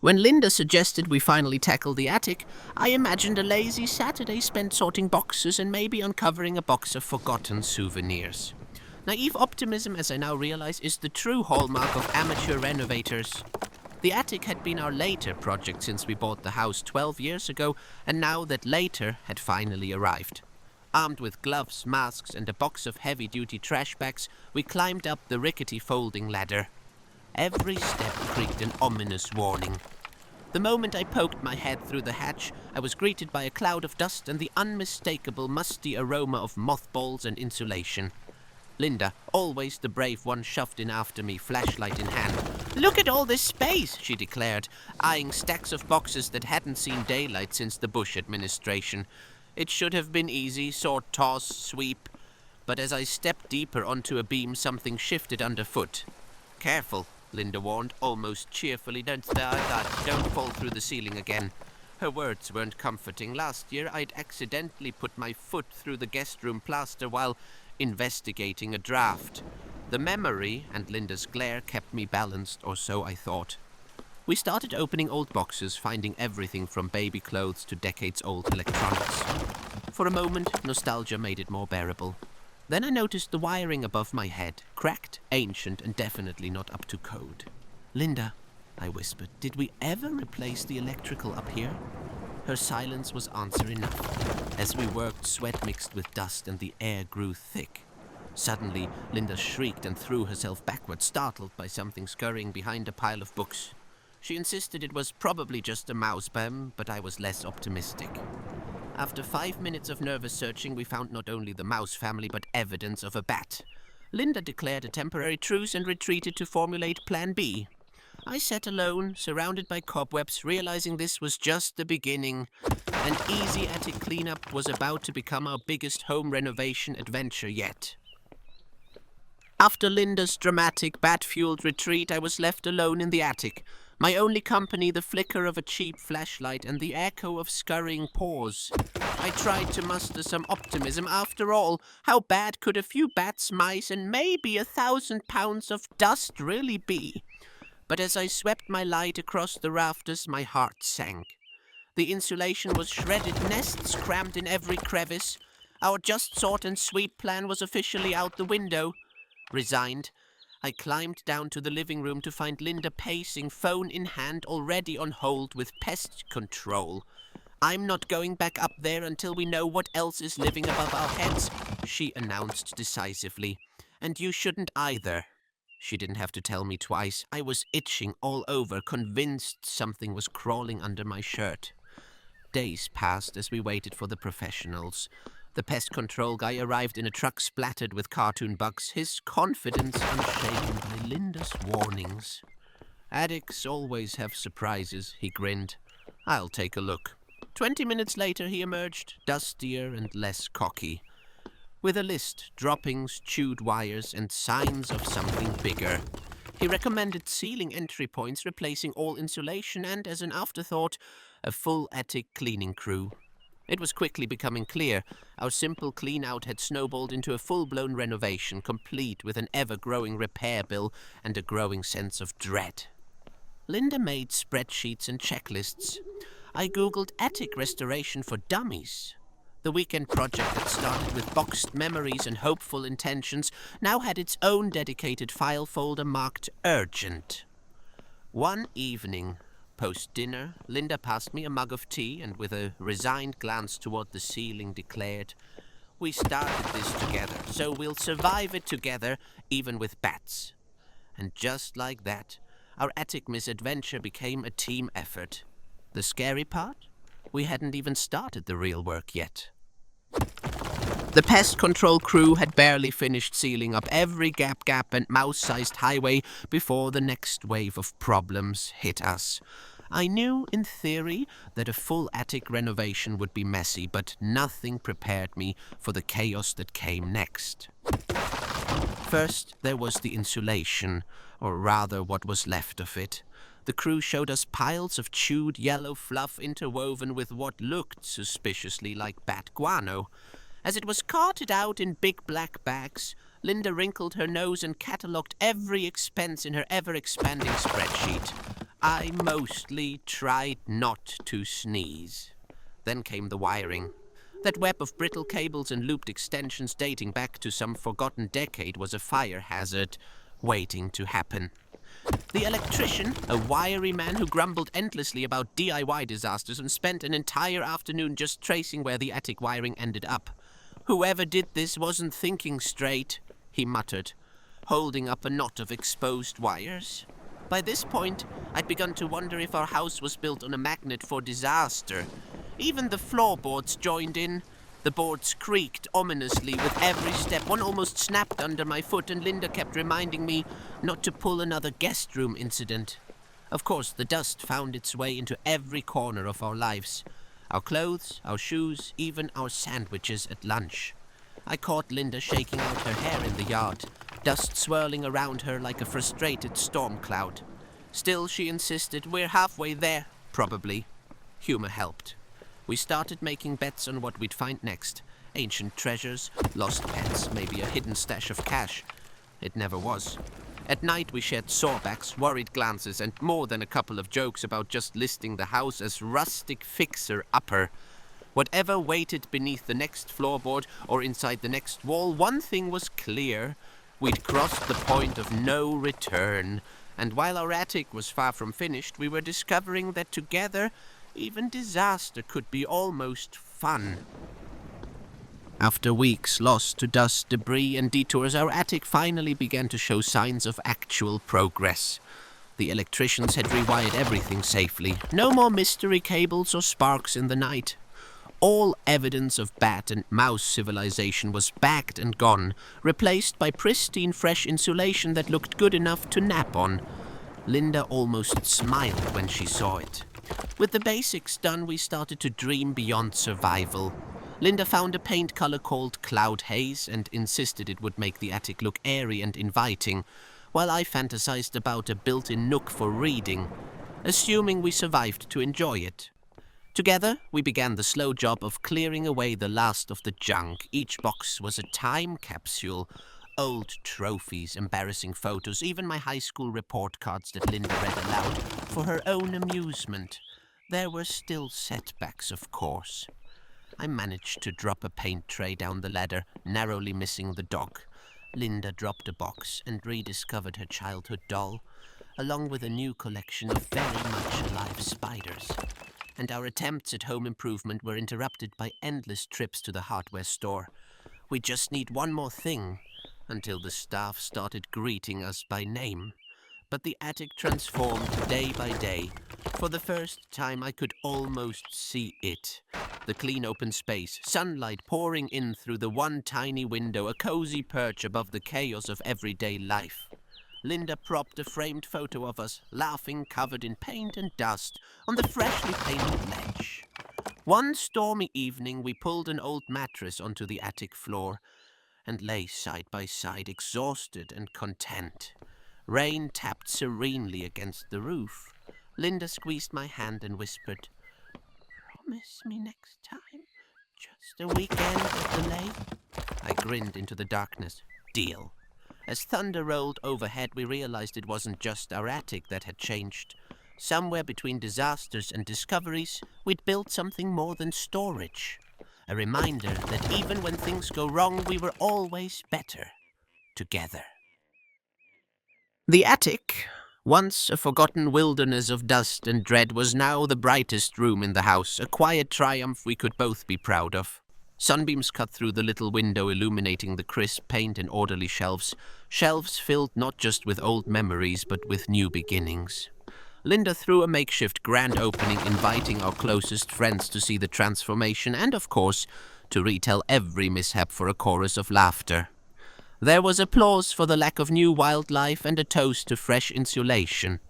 When Linda suggested we finally tackle the attic, I imagined a lazy Saturday spent sorting boxes and maybe uncovering a box of forgotten souvenirs. Naive optimism, as I now realize, is the true hallmark of amateur renovators. The attic had been our later project since we bought the house 12 years ago, and now that later had finally arrived. Armed with gloves, masks, and a box of heavy-duty trash bags, we climbed up the rickety folding ladder. Every step creaked an ominous warning. The moment I poked my head through the hatch, I was greeted by a cloud of dust and the unmistakable musty aroma of mothballs and insulation. Linda, always the brave one, shoved in after me, flashlight in hand. "Look at all this space," she declared, eyeing stacks of boxes that hadn't seen daylight since the Bush administration. It should have been easy, sort, toss, sweep. But as I stepped deeper onto a beam, something shifted underfoot. "Careful," Linda warned, almost cheerfully. Don't fall through the ceiling again." Her words weren't comforting. Last year, I'd accidentally put my foot through the guest room plaster while investigating a draft. The memory and Linda's glare kept me balanced, or so I thought. We started opening old boxes, finding everything from baby clothes to decades-old electronics. For a moment, nostalgia made it more bearable. Then I noticed the wiring above my head, cracked, ancient, and definitely not up to code. "Linda," I whispered, "did we ever replace the electrical up here?" Her silence was answer enough. As we worked, sweat mixed with dust and the air grew thick. Suddenly, Linda shrieked and threw herself backward, startled by something scurrying behind a pile of books. She insisted it was probably just a mouse, but I was less optimistic. After 5 minutes of nervous searching, we found not only the mouse family, but evidence of a bat. Linda declared a temporary truce and retreated to formulate Plan B. I sat alone, surrounded by cobwebs, realizing this was just the beginning. An easy attic cleanup was about to become our biggest home renovation adventure yet. After Linda's dramatic, bat-fueled retreat, I was left alone in the attic. My only company, the flicker of a cheap flashlight and the echo of scurrying paws. I tried to muster some optimism. After all, how bad could a few bats, mice, and maybe 1,000 pounds of dust really be? But as I swept my light across the rafters, my heart sank. The insulation was shredded, nests crammed in every crevice. Our just sort and sweep plan was officially out the window. Resigned, I climbed down to the living room to find Linda pacing, phone in hand, already on hold with pest control. "I'm not going back up there until we know what else is living above our heads," she announced decisively. "And you shouldn't either." She didn't have to tell me twice. I was itching all over, convinced something was crawling under my shirt. Days passed as we waited for the professionals. The pest control guy arrived in a truck splattered with cartoon bugs, his confidence unshaken by Linda's warnings. "Addicts always have surprises," he grinned. "I'll take a look." 20 minutes later he emerged, dustier and less cocky, with a list, droppings, chewed wires, and signs of something bigger. He recommended ceiling entry points, replacing all insulation, and, as an afterthought, a full attic cleaning crew. It was quickly becoming clear. Our simple clean-out had snowballed into a full-blown renovation, complete with an ever-growing repair bill and a growing sense of dread. Linda made spreadsheets and checklists. I googled attic restoration for dummies. The weekend project that started with boxed memories and hopeful intentions now had its own dedicated file folder marked urgent. One evening, post-dinner, Linda passed me a mug of tea and with a resigned glance toward the ceiling declared, "We started this together, so we'll survive it together, even with bats." And just like that, our attic misadventure became a team effort. The scary part? We hadn't even started the real work yet. The pest control crew had barely finished sealing up every gap and mouse-sized highway before the next wave of problems hit us. I knew, in theory, that a full attic renovation would be messy, but nothing prepared me for the chaos that came next. First, there was the insulation, or rather what was left of it. The crew showed us piles of chewed yellow fluff interwoven with what looked suspiciously like bat guano. As it was carted out in big black bags, Linda wrinkled her nose and catalogued every expense in her ever-expanding spreadsheet. I mostly tried not to sneeze. Then came the wiring. That web of brittle cables and looped extensions dating back to some forgotten decade was a fire hazard waiting to happen. The electrician, a wiry man who grumbled endlessly about DIY disasters and spent an entire afternoon just tracing where the attic wiring ended up. Whoever did this wasn't thinking straight, he muttered, holding up a knot of exposed wires. By this point, I'd begun to wonder if our house was built on a magnet for disaster. Even the floorboards joined in. The boards creaked ominously with every step. One almost snapped under my foot, and Linda kept reminding me not to pull another guest room incident. Of course, the dust found its way into every corner of our lives. Our clothes, our shoes, even our sandwiches at lunch. I caught Linda shaking out her hair in the yard, dust swirling around her like a frustrated storm cloud. Still, she insisted, we're halfway there, probably. Humor helped. We started making bets on what we'd find next. Ancient treasures, lost pets, maybe a hidden stash of cash. It never was. At night we shared sawbacks, worried glances, and more than a couple of jokes about just listing the house as rustic fixer-upper. Whatever waited beneath the next floorboard or inside the next wall, one thing was clear. We'd crossed the point of no return. And while our attic was far from finished, we were discovering that together, even disaster could be almost fun. After weeks lost to dust, debris, and detours, our attic finally began to show signs of actual progress. The electricians had rewired everything safely. No more mystery cables or sparks in the night. All evidence of bat and mouse civilization was bagged and gone, replaced by pristine fresh insulation that looked good enough to nap on. Linda almost smiled when she saw it. With the basics done, we started to dream beyond survival. Linda found a paint color called Cloud Haze and insisted it would make the attic look airy and inviting, while I fantasized about a built-in nook for reading, assuming we survived to enjoy it. Together, we began the slow job of clearing away the last of the junk. Each box was a time capsule. Old trophies, embarrassing photos, even my high school report cards that Linda read aloud for her own amusement. There were still setbacks, of course. I managed to drop a paint tray down the ladder, narrowly missing the dog. Linda dropped a box and rediscovered her childhood doll, along with a new collection of very much alive spiders. And our attempts at home improvement were interrupted by endless trips to the hardware store. We just need one more thing, until the staff started greeting us by name. But the attic transformed day by day. For the first time, I could almost see it. The clean open space, sunlight pouring in through the one tiny window, a cozy perch above the chaos of everyday life. Linda propped a framed photo of us, laughing, covered in paint and dust, on the freshly painted ledge. One stormy evening, we pulled an old mattress onto the attic floor and lay side by side, exhausted and content. Rain tapped serenely against the roof. Linda squeezed my hand and whispered, "Promise me next time, just a weekend at the lake." I grinned into the darkness. Deal. As thunder rolled overhead, we realized it wasn't just our attic that had changed. Somewhere between disasters and discoveries, we'd built something more than storage. A reminder that even when things go wrong, we were always better together. The attic, once a forgotten wilderness of dust and dread, was now the brightest room in the house, a quiet triumph we could both be proud of. Sunbeams cut through the little window, illuminating the crisp paint and orderly shelves filled not just with old memories, but with new beginnings. Linda threw a makeshift grand opening, inviting our closest friends to see the transformation and, of course, to retell every mishap for a chorus of laughter. There was applause for the lack of new wildlife and a toast to fresh insulation.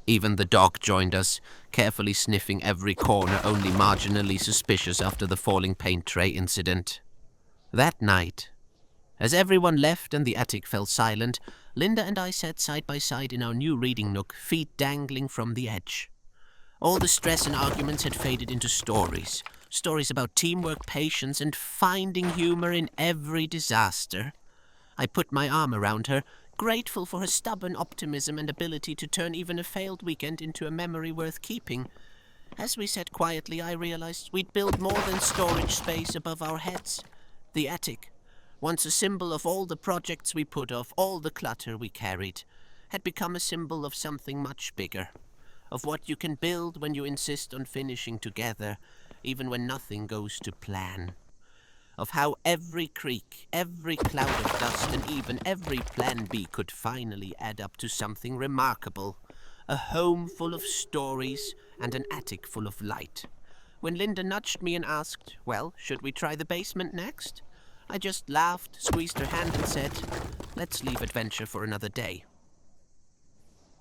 Even the dog joined us, carefully sniffing every corner, only marginally suspicious after the falling paint tray incident. That night, as everyone left and the attic fell silent, Linda and I sat side by side in our new reading nook, feet dangling from the edge. All the stress and arguments had faded into stories. Stories about teamwork, patience, and finding humor in every disaster. I put my arm around her, grateful for her stubborn optimism and ability to turn even a failed weekend into a memory worth keeping. As we sat quietly, I realized we'd built more than storage space above our heads. The attic, once a symbol of all the projects we put off, all the clutter we carried, had become a symbol of something much bigger. Of what you can build when you insist on finishing together, even when nothing goes to plan. Of how every creak, every cloud of dust, and even every plan B could finally add up to something remarkable. A home full of stories and an attic full of light. When Linda nudged me and asked, well, should we try the basement next? I just laughed, squeezed her hand and said, let's leave adventure for another day.